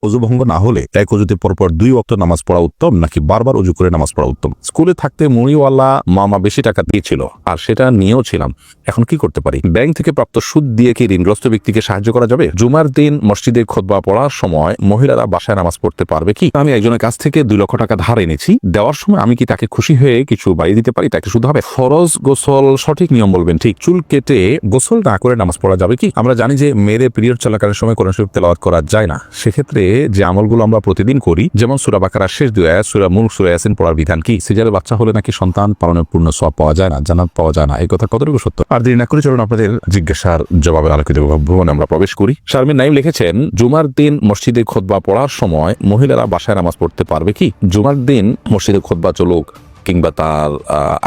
অজু ভঙ্গ না হলে এক অজুতে পরপর 2 ওয়াক্ত নামাজ পড়া উত্তম নাকি বারবার অজু করে নামাজ পড়া উত্তম? স্কুলে থাকতে মুড়িওয়ালা মামা বেশি টাকা দিয়েছিল আর সেটা নিয়েও ছিলাম, এখন কি করতে পারি? ব্যাংক থেকে প্রাপ্ত সুদ দিয়ে কি ঋণগ্রস্ত ব্যক্তিকে সাহায্য করা যাবে? জুমার দিন মসজিদে খুতবা পড়ার সময় মহিলারা বাসায় নামাজ পড়তে পারবে কি? আমি একজনের কাছ থেকে 2 লক্ষ টাকা ধার এনেছি, দেওয়ার সময় আমি কি তাকে খুশি হয়ে কিছু বাড়িয়ে দিতে পারি? তাকে শুধু হবে? ফরজ গোসল সঠিক নিয়ম বলবেন ঠিক, চুল কেটে গোসল না করে নামাজ পড়া যাবে কি? আমরা জানি যে মেয়েদের পিরিয়ড চলাকালীন সময় কোরআন শরীফ তেলাওয়াত করা যায় না, সেক্ষেত্রে যে আমলগুলো আমরা প্রতিদিন করি, যেমন সূরা বাকারার শেষ 2 আয়াত, সূরা মুলক, সূরা ইয়াসিন পড়ার বিধান কি? সিজারের বাচ্চা হলে নাকি সন্তান পালনের পূর্ণ সওয়াব পাওয়া যায় না, জান্নাত পাওয়া যায় না, এই কথা কতটুকু সত্য? আর দেরি না করে চলুন আপনাদের জিজ্ঞাসার জবাবের আলোকিত ভবনে আমরা প্রবেশ করি। শারমিন নাইম লিখেছেন, জুমার দিন মসজিদে খুতবা পড়ার সময় মহিলারা বাসায় নামাজ পড়তে পারবে কি? জুমার দিন মসজিদে খুতবা চলুক কিংবা তার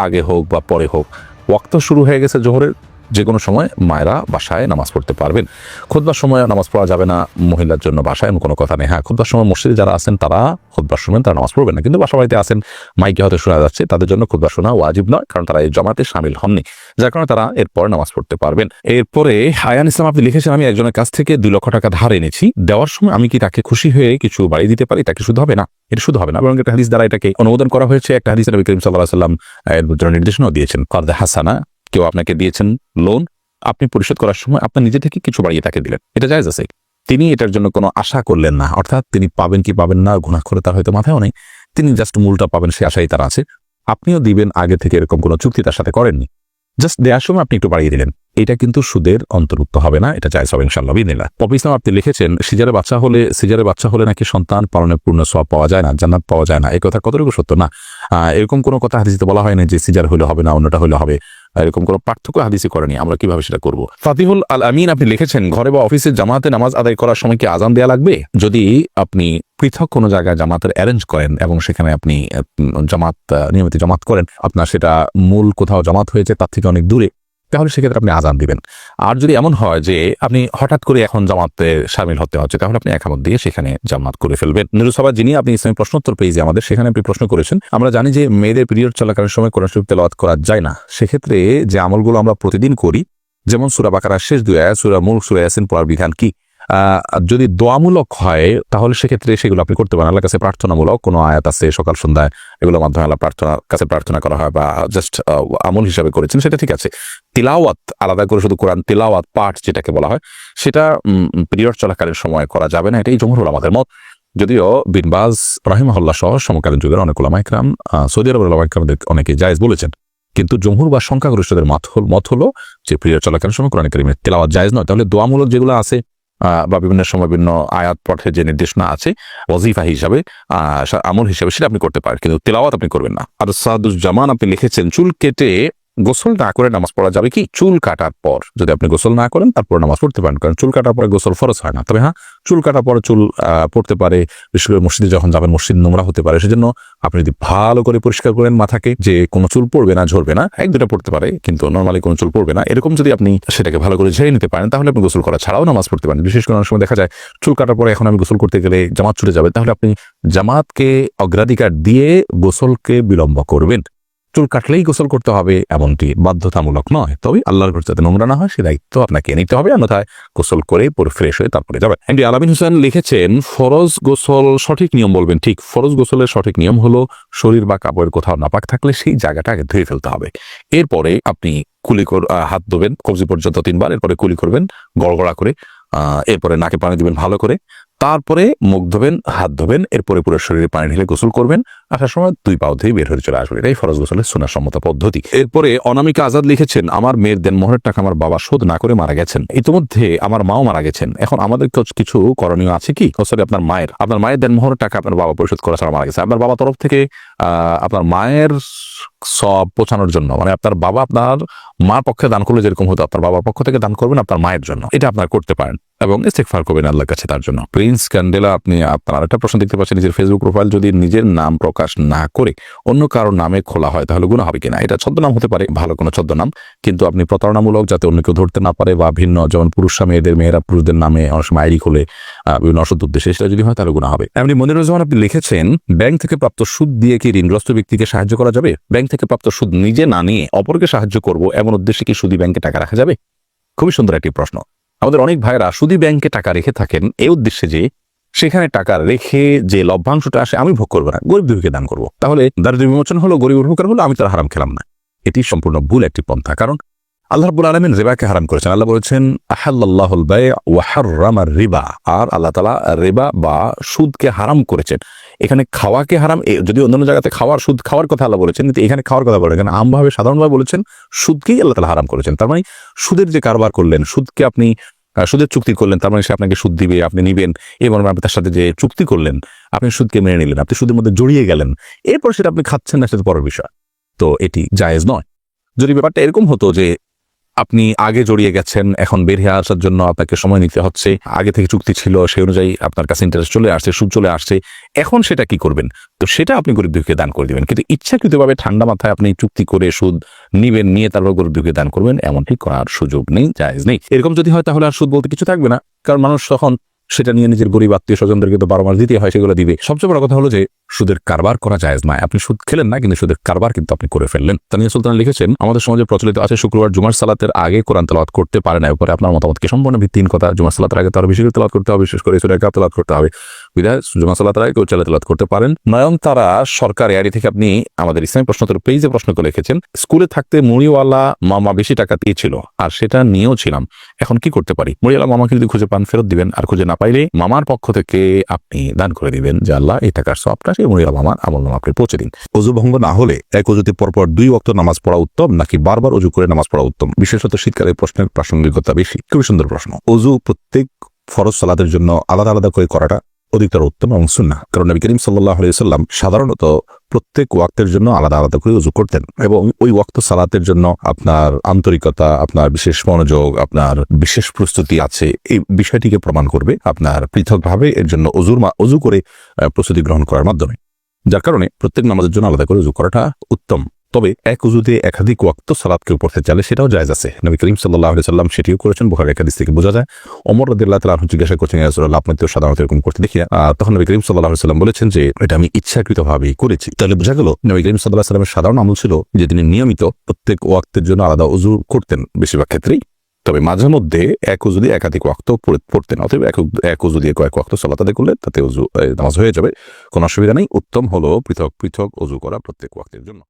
আগে হোক বা পরে হোক, ওয়াক্ত শুরু হয়ে গেছে জোহরের, যে কোনো সময় মায়েরা বাসায় নামাজ পড়তে পারবেন। খুতবার সময় নামাজ পড়া যাবে না মহিলার জন্য বাসায়, এমন কোনো কথা নেই। হ্যাঁ, খুতবার সময় মসজিদে যারা আছেন তারা খুতবার সময় তারা নামাজ পড়বেন না, কিন্তু বাসা বাড়িতে আছেন, মাইকে হয়তো শোনা যাচ্ছে, তাদের জন্য খুতবা শোনা ওয়াজিব নয়, কারণ তারা এই জমাতে শামিল হননি, যার কারণে তারা এরপর নামাজ পড়তে পারবেন। এরপরে আয়ান ইসলাম আপনি লিখেছেন, আমি একজনের কাছ থেকে 2 লক্ষ টাকা ধার এনেছি, দেওয়ার সময় আমি কি তাকে খুশি হয়ে কিছু বাড়িয়ে দিতে পারি? তাকে শুধু হবে না, এটা শুধু হবে না, বরং একটা হাদিস দ্বারা এটাকে অনুমোদন করা হয়েছে। একটা হাদিস নবী করিম সাল্লাল্লাহু আলাইহি ওয়াসাল্লাম এর নির্দেশনাও দিয়েছেন, কারদে হাসানা, কেউ আপনাকে দিয়েছেন লোন, আপনি পরিশোধ করার সময় আপনার নিজে থেকে কিছু বাড়িয়ে তাকে দিলেন, এটা জায়েজ আছে। তিনি এটার জন্য কোনো আশা করলেন না, অর্থাৎ তিনি পাবেন কি পাবেন না গুনাহ করে তার হয়তো মাথায়ও নেই, তিনি জাস্ট মূলটা পাবেন সে আশাই তার আছে। আপনিও দিবেন আগে থেকে এরকম কোনো চুক্তি তার সাথে করেননি, জাস্ট দেওয়ার সময় আপনি একটু বাড়িয়ে দিলেন, এটা কিন্তু সুদের অন্তর্ভুক্ত হবে না, এটা জায়েজ হবে ইনশাআল্লাহ বিদিনিল্লাহ। পপি ইসলাম আপনি লিখেছেন, সিজারের বাচ্চা হলে নাকি সন্তান পালনের পূর্ণ সওয়াব পাওয়া যায় না, জান্নাত পাওয়া যায় না, এই কথা কতটুকু সত্য? না, এরকম কোনো কথা হাদিসে বলা হয় না যে সিজার হলে হবে না অন্যটা হলে হবে, এরকম কোনো পার্থক্য হাদিসে করেনি, আমরা কিভাবে সেটা করব? ফাতিহুল আল আমিন আপনি লিখেছেন, ঘরে বা অফিসে জামাতে নামাজ আদায় করার সময় কি আজান দেয়া লাগবে? যদি আপনি পৃথক কোনো জায়গায় জামাতের অ্যারেঞ্জ করেন এবং সেখানে আপনি নিয়মিত জামাত করেন, আপনার সেটা মূল কোথাও জামাত হয়েছে তার থেকে অনেক দূরে, তাহলে সেক্ষেত্রে আপনি আজান দিবেন। আর যদি এমন হয় যে আপনি হঠাৎ করে এখন জামাতে শামিল হতে হচ্ছে, তাহলে আপনি একামত দিয়ে সেখানে জামাত করে ফেলবেন। নুরুসভা যিনি আপনি ইসলামী প্রশ্নোত্তর পেয়েছে আমাদের, সেখানে আপনি প্রশ্ন করেছেন, আমরা জানি যে মেয়েদের পিরিয়ড চলাকালীন সময় কোরআন শরীফ তেলাওয়াত করা যায় না, সেক্ষেত্রে যে আমলগুলো আমরা প্রতিদিন করি, যেমন সূরা বাকারার শেষ 2 আয়াত, সূরা মুলক, সূরা ইয়াসিন পড়ার বিধান কি? যদি দোয়ামূলক হয় তাহলে সেক্ষেত্রে সেগুলো আপনি করতে পারেন। আল্লাহর কাছে প্রার্থনামূলক কোনো আয়াত আছে সকাল সন্ধ্যায়, এগুলোর মাধ্যমে আল্লাহ কাছে প্রার্থনা করা হয় বা জাস্ট আমল হিসাবে করেছেন, সেটা ঠিক আছে। তিলাওয়াত আলাদা করে শুধু কোরআন তিলাওয়াত পাঠ যেটাকে বলা হয়, সেটা পিরিয়ড চলাকালীন সময় করা যাবে না, এটাই জমহুর উলামাদের মত। যদিও বিন বাজ রাহিমাহুল্লাহ সহ সমকালীন যুগের অনেক উলামা ইকরাম, সৌদি আরবের উলামা ইকরামদের অনেকে জায়েজ বলেছেন, কিন্তু জমহুর বা সংখ্যাগরিষ্ঠদের মত হলো যে পিরিয়ড চলাকালীন সময় কোরআন কারীমের তিলাওয়াত জায়েজ নয়। তাহলে দোয়ামূলক যেগুলো আছে বা বিভিন্ন সময় বিভিন্ন আয়াত পাঠের যে নির্দেশনা আছে ওয়াজিফা হিসাবে, আমল হিসাবে, সেটা আপনি করতে পারেন, কিন্তু তিলাওয়াত আপনি করবেন না। আর সাদুজ্জামান আপনি লিখেছেন, চুল কেটে গোসল না করে নামাজ পড়া যাবে কি? চুল কাটার পর যদি আপনি গোসল না করেন তারপর নামাজ পড়তে পারেন, কারণ চুল কাটার পরে গোসল ফরজ হয় না। তবে হ্যাঁ, চুল কাটার পরে চুল পড়তে পারে, বিশেষ করে মসজিদে যখন যাবেন মসজিদ নোংরা হতে পারে, সেজন্য আপনি যদি ভালো করে পরিষ্কার করেন মাথাকে, যে কোনো চুল পড়বে না, ঝরবে না, 1-2টা পড়তে পারে কিন্তু নর্মালি কোনো চুল পড়বে না, এরকম যদি আপনি সেটাকে ভালো করে ঝেড়ে নিতে পারেন, তাহলে আপনি গোসল করা ছাড়াও নামাজ পড়তে পারেন। বিশেষ করে অনেক সময় দেখা যায় চুল কাটার পরে এখন আমি গোসল করতে গেলে জামাত ছুটে যাবে, তাহলে আপনি জামাতকে অগ্রাধিকার দিয়ে গোসলকে বিলম্ব করবেন। চুল কাটলেই গোসল করতে হবে এমনটি বাধ্যতামূলক নয়, তবে আল্লাহর ঘর যাতে নোংরা না হয় সে দায়িত্ব আপনাকে নিতে হবে, অন্যথায় গোসল করে পুরো ফ্রেশ হয়ে তারপরে যাবেন। এমডি আলামিন হোসেন লিখেছেন, ফরজ গোসল সঠিক নিয়ম বলবেন ঠিক। ফরজ গোসলের সঠিক নিয়ম হলো শরীর বা কাপড়ের কোথাও নাপাক থাকলে সেই জায়গাটা আগে ধুয়ে ফেলতে হবে, এরপরে আপনি হাত ধোবেন কবজি পর্যন্ত 3 বার, এরপরে কুলি করবেন গড়গড়া করে, এরপরে নাকে পানি দিবেন ভালো করে, তারপরে মুখ ধোবেন, হাত ধোবেন, এরপরে পুরো শরীরে পানি ঢেলে গোসল করবেন, আসার সময় 2 পাও ধুয়ে বের হয়ে চলে আসবেন। এটাই ফরজ গোসলের সুন্নাহসম্মত পদ্ধতি। এরপরে অনামিকা আজাদ লিখেছেন, আমার মেয়ের দেনমোহরের টাকা আমার বাবা শোধ না করে মারা গেছেন, ইতিমধ্যে আমার মাও মারা গেছেন, এখন আমাদের কিছু করণীয় আছে কি? আপনার মায়ের দেনমোহরের টাকা আপনার বাবা পরিশোধ করা ছাড়া মারা গেছে, আপনার বাবা তরফ থেকে আপনার মায়ের সব পৌঁছানোর জন্য, মানে আপনার বাবা আপনার মার পক্ষে দান করলে যেরকম হতো, আপনার বাবার পক্ষ থেকে দান করবেন আপনার মায়ের জন্য, এটা আপনার করতে পারেন এবং ইস্তেগফার করবেন আল্লাহর কাছে তার জন্য। প্রিন্স ক্যান্ডেলা আপনি আপনার আরেকটা প্রশ্ন দেখতে পাচ্ছেন, নিজের ফেসবুক প্রোফাইল যদি নিজের নাম প্রকাশ না করে অন্য কারোর নামে খোলা হয় তাহলে গুনাহ হবে কিনা? এটা ছদ্মনাম হতে পারে, ভালো কোনো ছদ্মনাম, কিন্তু আপনি প্রতারণামূলক যাতে অন্য কেউ ধরতে না পারে বা ভিন্ন, যেমন পুরুষরা মেয়েরা পুরুষদের নামে অনেক সময় আইডি খোলে বিভিন্ন অসৎ উদ্দেশ্যে, সেটা যদি হয় তাহলে গুনাহ হবে। এমনি মনিরুজ্জামান আপনি লিখেছেন, ব্যাংক থেকে প্রাপ্ত সুদ দিয়ে কি ঋণগ্রস্ত ব্যক্তিকে সাহায্য করা যাবে? ব্যাংক থেকে প্রাপ্ত সুদ নিজে না নিয়ে অপরকে সাহায্য করব এমন উদ্দেশ্যে কি সুদী ব্যাংকে টাকা রাখা যাবে? খুবই সুন্দর একটি প্রশ্ন। আমাদের অনেক ভাইরা সুদী ব্যাংকে টাকা রেখে থাকেন এই উদ্দেশ্যে যে সেখানে টাকা রেখে যে লভ্যাংশটা আসে আমি ভোগ করবো না, গরিব দুঃখীকে দান করবো, তাহলে দারিদ্র্য বিমোচন হলো, গরিব উপকার হলো, আমি তার হারাম খেলাম না। এটি সম্পূর্ণ ভুল একটি পন্থা। কারণ আল্লাহ রাব্বুল আলামিন রিবাকে হারাম করেছেন। আল্লাহ বলেছেন আহাল্লাল্লাহুল বায়' ওয়া হাররামার রিবা, আর আল্লাহ তাআলা রিবা বা সুদকে হারাম করেছেন। এখানে খাওয়াকে হারাম, যদি অন্যান্য জায়গাতে সুদ খাওয়ার কথা আল্লাহ বলেছেন, কিন্তু এখানে খাওয়ার কথা বলেন, এখানে আমভাবে সাধারণভাবে বলেছেন সুদকেই আল্লাহ তাআলা হারাম করেছেন। তার মানে সুদের যে কারবার করলেন, সুদকে আপনি সুদের চুক্তি করলেন, তার মানে সে আপনাকে সুদ দিবে, আপনি নিবেন, এবং আপনি তার সাথে যে চুক্তি করলেন, আপনি সুদকে মেনে নিলেন, আপনি সুদের মধ্যে জড়িয়ে গেলেন, এরপর সেটা আপনি খাচ্ছেন না, সেটা পরের বিষয়। তো এটি জায়েজ নয়। যদি ব্যাপারটা এরকম হতো যে আপনি আগে জড়িয়ে গেছেন, এখন বের হয়ে আসার জন্য আপনাকে সময় নিতে হচ্ছে, আগে থেকে চুক্তি ছিল, সেই অনুযায়ী আপনার কাছে ইন্টারেস্ট চলে আসছে, সুদ চলে আসছে, এখন সেটা কি করবেন? তো সেটা আপনি গরিব দুঃখীকে দান করে দিবেন। কিন্তু ইচ্ছাকৃতভাবে ঠান্ডা মাথায় আপনি চুক্তি করে সুদ নিবেন, নিয়ে তারপর গরিব দুঃখীকে দান করবেন, এমনটি করার সুযোগ নেই, জায়েজ নেই। এরকম যদি হয় তাহলে আর সুদ বলতে কিছু থাকবে না, কারণ মানুষ তখন সেটা নিয়ে নিজের গরিব আত্মীয় স্বজনদেরকে তো 12 মাস দিতে হয়, সেগুলো দিবে। সবচেয়ে বড় কথা হলো যে সুদের কারবার করা জায়েজ নয়। আপনি সুদ খেলেন না, কিন্তু সুদের কারবার কিন্তু আপনি করে ফেললেন। তানিয়া সুলতান লিখেছেন, আমাদের সমাজে প্রচলিত আছে শুক্রবার জুমার সালাতের আগে কোরআন তেলাওয়াত করতে পারে না। এরপরে আপনার মতামত কি? সম্পূর্ণ ভিত্তিহীন কথা। জুমার সালাতের আগে তার বেশি করে তেলাওয়াত করতে হবে, বিশেষ করে সূরা কাহফ তেলাওয়াত করতে হবে। বিধায় জুমার সালাতের আগে কেউ চাইলে তেলাওয়াত করতে পারেন। নয়নতারা সরকার এআরি থেকে আপনি আমাদের ইসলামী প্রশ্নোত্তর পেজে প্রশ্ন করে লিখেছেন, স্কুলে থাকতে মুড়িওয়ালা মামা বেশি টাকা দিয়েছিল আর সেটা নিয়েও ছিলাম, এখন কি করতে পারি? মুড়িওয়ালা মামাকে যদি খুঁজে পান ফেরত দিবেন, আর খুঁজে না পাইলে মামার পক্ষ থেকে আপনি দান করে দিবেন, যে আল্লাহ এই টাকার সবটা সেই মুড়িওয়ালা মামার আমলনামা আপনি পৌঁছে দিন। অজু ভঙ্গ না হলে এক অজুতে পরপর 2 ওয়াক্ত নামাজ পড়া উত্তম নাকি বারবার অজু করে নামাজ পড়া উত্তম? বিশেষত শীতকালে প্রশ্নের প্রাসঙ্গিকতা বেশি। খুবই সুন্দর প্রশ্ন। অজু প্রত্যেক ফরজ সালাতের জন্য আলাদা আলাদা করে করাটা অধিকতর উত্তম এবং সুন্নাহ। কারণ নবী করিম সাল্লাল্লাহু আলাইহি ওয়াসাল্লাম সাধারণত প্রত্যেক ওয়াক্তের জন্য আলাদা আলাদা করে ওযু করতেন, এবং ওই ওয়াক্ত সালাতের জন্য আপনার আন্তরিকতা, আপনার বিশেষ মনোযোগ, আপনার বিশেষ প্রস্তুতি আছে, এই বিষয়টিকে প্রমাণ করবে আপনার পৃথকভাবে এর জন্য ওযু করে প্রস্তুতি গ্রহণ করার মাধ্যমে। যার কারণে প্রত্যেক নামাজের জন্য আলাদা করে ওযু করাটা উত্তম। তবে এক ওযুতে একাধিক ওয়াক্ত সালাত কেউ পড়তে চাইলে সেটাও জায়েজ আছে। নবী করিম সাল্লাল্লাহু আলাইহি ওয়াসাল্লাম সেটিও করেছেন, বুখারীর হাদিস থেকে বোঝা যায়। ওমর রাদিয়াল্লাহু তাআলা জিজ্ঞাসা করছেন, ইয়া রাসূলুল্লাহ, আপনি তো সাধারণত এরকম করতে দেখি না। তখন নবী করিম সাল্লাল্লাহু আলাইহি ওয়াসাল্লাম বলেছেন যে এটা আমি ইচ্ছাকৃতভাবেই করেছি। তাহলে বোঝা গেল নবী করিম সাল্লাল্লাহু আলাইহি ওয়াসাল্লামের সাধারণ আমল ছিল যে তিনি নিয়মিত প্রত্যেক ওয়াক্তের জন্য আলাদা ওযু করতেন বেশিরভাগ ক্ষেত্রেই। তবে মাঝে মধ্যে এক ওযু দিয়ে একাধিক ওয়াক্ত পড়তেন। অতএব এক ওযু দিয়ে কয়েক ওয়াক্ত সালাত আদায় করলে তাতে নামাজ হয়ে যাবে, কোনো অসুবিধা নেই। উত্তম হলো পৃথক পৃথক ওযু করা প্রত্যেক ওয়াক্তের জন্য।